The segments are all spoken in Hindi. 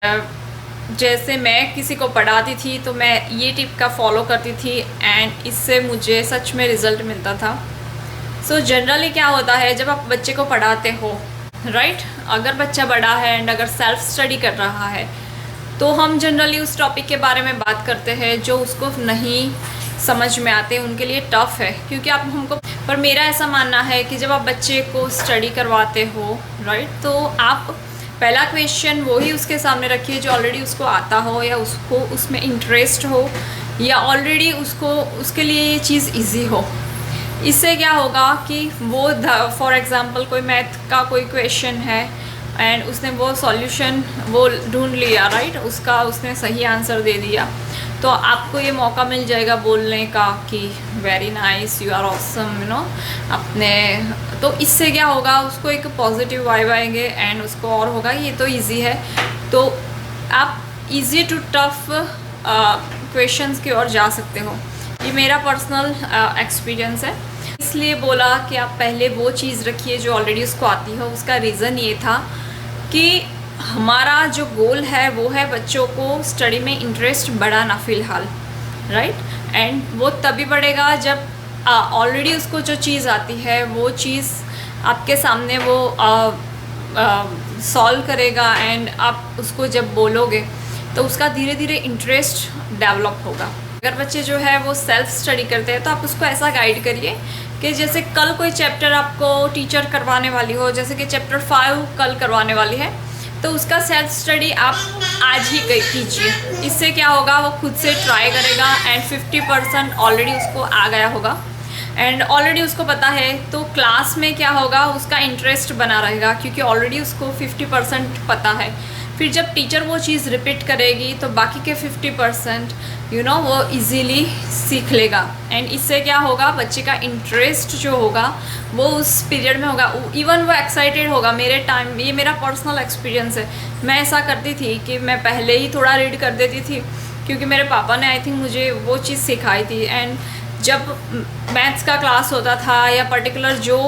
जैसे मैं किसी को पढ़ाती थी तो मैं ये टिप का फॉलो करती थी एंड इससे मुझे सच में रिज़ल्ट मिलता था। सो जनरली क्या होता है जब आप बच्चे को पढ़ाते हो, राइट, अगर बच्चा बड़ा है एंड अगर सेल्फ स्टडी कर रहा है तो हम जनरली उस टॉपिक के बारे में बात करते हैं जो उसको नहीं समझ में आते, उनके लिए टफ़ है, क्योंकि आप हमको। पर मेरा ऐसा मानना है कि जब आप बच्चे को स्टडी करवाते हो, राइट, तो आप पहला क्वेश्चन वो ही उसके सामने रखिए जो ऑलरेडी उसको आता हो या उसको उसमें इंटरेस्ट हो या ऑलरेडी उसको उसके लिए ये चीज़ इजी हो। इससे क्या होगा कि वो फॉर एग्ज़ाम्पल कोई मैथ का कोई क्वेश्चन है एंड उसने वो सॉल्यूशन वो ढूंढ लिया, राइट, उसका उसने सही आंसर दे दिया, तो आपको ये मौका मिल जाएगा बोलने का कि very nice, you are awesome, you know, अपने। तो इससे क्या होगा, उसको एक पॉजिटिव वाइब आएंगे एंड उसको और होगा ये तो इजी है। तो आप इजी टू टफ क्वेश्चंस की ओर जा सकते हो। ये मेरा पर्सनल एक्सपीरियंस है, इसलिए बोला कि आप पहले वो चीज़ रखिए जो ऑलरेडी उसको आती हो। उसका रीज़न ये था कि हमारा जो गोल है वो है बच्चों को स्टडी में इंटरेस्ट बढ़ाना फ़िलहाल, राइट, एंड वो तभी बढ़ेगा जब ऑलरेडी उसको जो चीज़ आती है वो चीज़ आपके सामने वो सॉल्व करेगा एंड आप उसको जब बोलोगे तो उसका धीरे धीरे इंटरेस्ट डेवलप होगा। अगर बच्चे जो है वो सेल्फ स्टडी करते हैं तो आप उसको ऐसा गाइड करिए कि जैसे कल कोई चैप्टर आपको टीचर करवाने वाली हो, जैसे कि चैप्टर 5 कल करवाने वाली है, तो उसका सेल्फ स्टडी आप आज ही कीजिए। इससे क्या होगा, वो खुद से ट्राई करेगा एंड 50% ऑलरेडी उसको आ गया होगा एंड ऑलरेडी उसको पता है, तो क्लास में क्या होगा, उसका इंटरेस्ट बना रहेगा क्योंकि ऑलरेडी उसको 50% पता है। फिर जब टीचर वो चीज़ रिपीट करेगी तो बाकी के 50% वो इजीली सीख लेगा एंड इससे क्या होगा, बच्चे का इंटरेस्ट जो होगा वो उस पीरियड में होगा, इवन वो एक्साइटेड होगा। मेरे टाइम, ये मेरा पर्सनल एक्सपीरियंस है, मैं ऐसा करती थी कि मैं पहले ही थोड़ा रीड कर देती थी क्योंकि मेरे पापा ने आई थिंक मुझे वो चीज़ सिखाई थी। एंड जब मैथ्स का क्लास होता था या पर्टिकुलर जो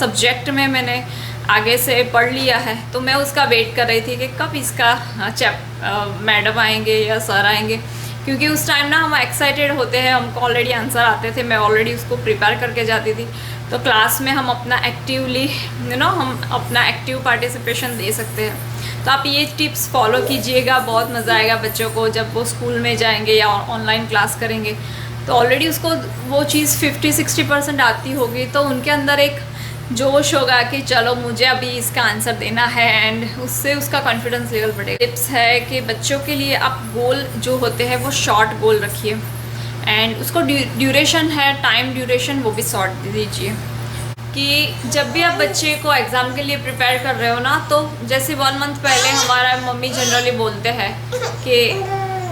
सब्जेक्ट में मैंने आगे से पढ़ लिया है तो मैं उसका वेट कर रही थी कि कब इसका मैडम आएंगे या सर आएंगे, क्योंकि उस टाइम ना हम एक्साइटेड होते हैं, हमको ऑलरेडी आंसर आते थे, मैं ऑलरेडी उसको प्रिपेयर करके जाती थी। तो क्लास में हम अपना एक्टिवली हम अपना एक्टिव पार्टिसिपेशन दे सकते हैं। तो आप ये टिप्स फॉलो कीजिएगा, बहुत मज़ा आएगा बच्चों को जब वो स्कूल में जाएंगे या ऑनलाइन क्लास करेंगे तो ऑलरेडी उसको वो चीज़ 50-60% आती होगी, तो उनके अंदर एक जोश होगा कि चलो मुझे अभी इसका आंसर देना है एंड उससे उसका कॉन्फिडेंस लेवल बढ़ेगा। टिप्स है कि बच्चों के लिए आप गोल जो होते हैं वो शॉर्ट गोल रखिए एंड उसको ड्यूरेशन है, टाइम ड्यूरेशन वो भी शॉर्ट दीजिए। कि जब भी आप बच्चे को एग्ज़ाम के लिए प्रिपेयर कर रहे हो ना, तो जैसे 1 मंथ पहले हमारा मम्मी जनरली बोलते हैं कि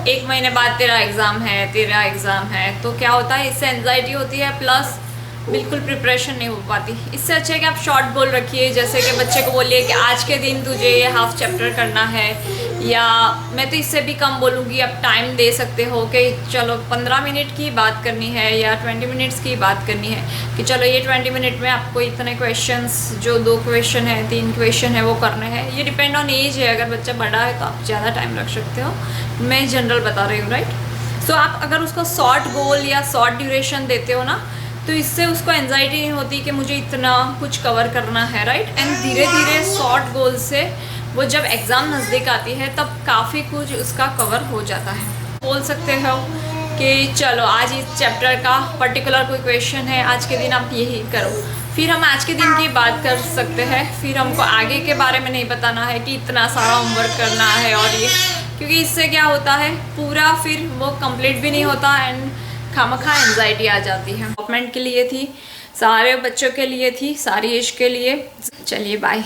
1 महीने बाद तेरा एग्ज़ाम है, तो क्या होता है, इससे एंजाइटी होती है प्लस बिल्कुल प्रिपरेशन नहीं हो पाती। इससे अच्छा है कि आप शॉर्ट गोल रखिए, जैसे कि बच्चे को बोलिए कि आज के दिन तुझे ये हाफ चैप्टर करना है, या मैं तो इससे भी कम बोलूँगी, आप टाइम दे सकते हो कि चलो 15 मिनट की बात करनी है या 20 मिनट्स की बात करनी है, कि चलो ये 20 मिनट में आपको इतने क्वेश्चंस, जो 2 क्वेश्चन है 3 क्वेश्चन है वो करने हैं। ये डिपेंड ऑन एज है, अगर बच्चा बड़ा है तो आप ज़्यादा टाइम रख सकते हो, मैं जनरल बता रही हूँ, राइट। सो आप अगर उसको शॉर्ट गोल या शॉर्ट ड्यूरेशन देते हो ना, तो इससे उसको एंजाइटी नहीं होती कि मुझे इतना कुछ कवर करना है, राइट। एंड धीरे धीरे शॉर्ट गोल से वो जब एग्ज़ाम नज़दीक आती है तब काफ़ी कुछ उसका कवर हो जाता है। बोल सकते हो कि चलो आज इस चैप्टर का पर्टिकुलर कोई क्वेश्चन है, आज के दिन आप यही करो, फिर हम आज के दिन की बात कर सकते हैं, फिर हमको आगे के बारे में नहीं बताना है कि इतना सारा होमवर्क करना है और ये, क्योंकि इससे क्या होता है पूरा फिर वो कंप्लीट भी नहीं होता एंड खामखा एंजाइटी आ जाती है। डेवलपमेंट के लिए थी, सारे बच्चों के लिए थी, सारी एज के लिए। चलिए बाय।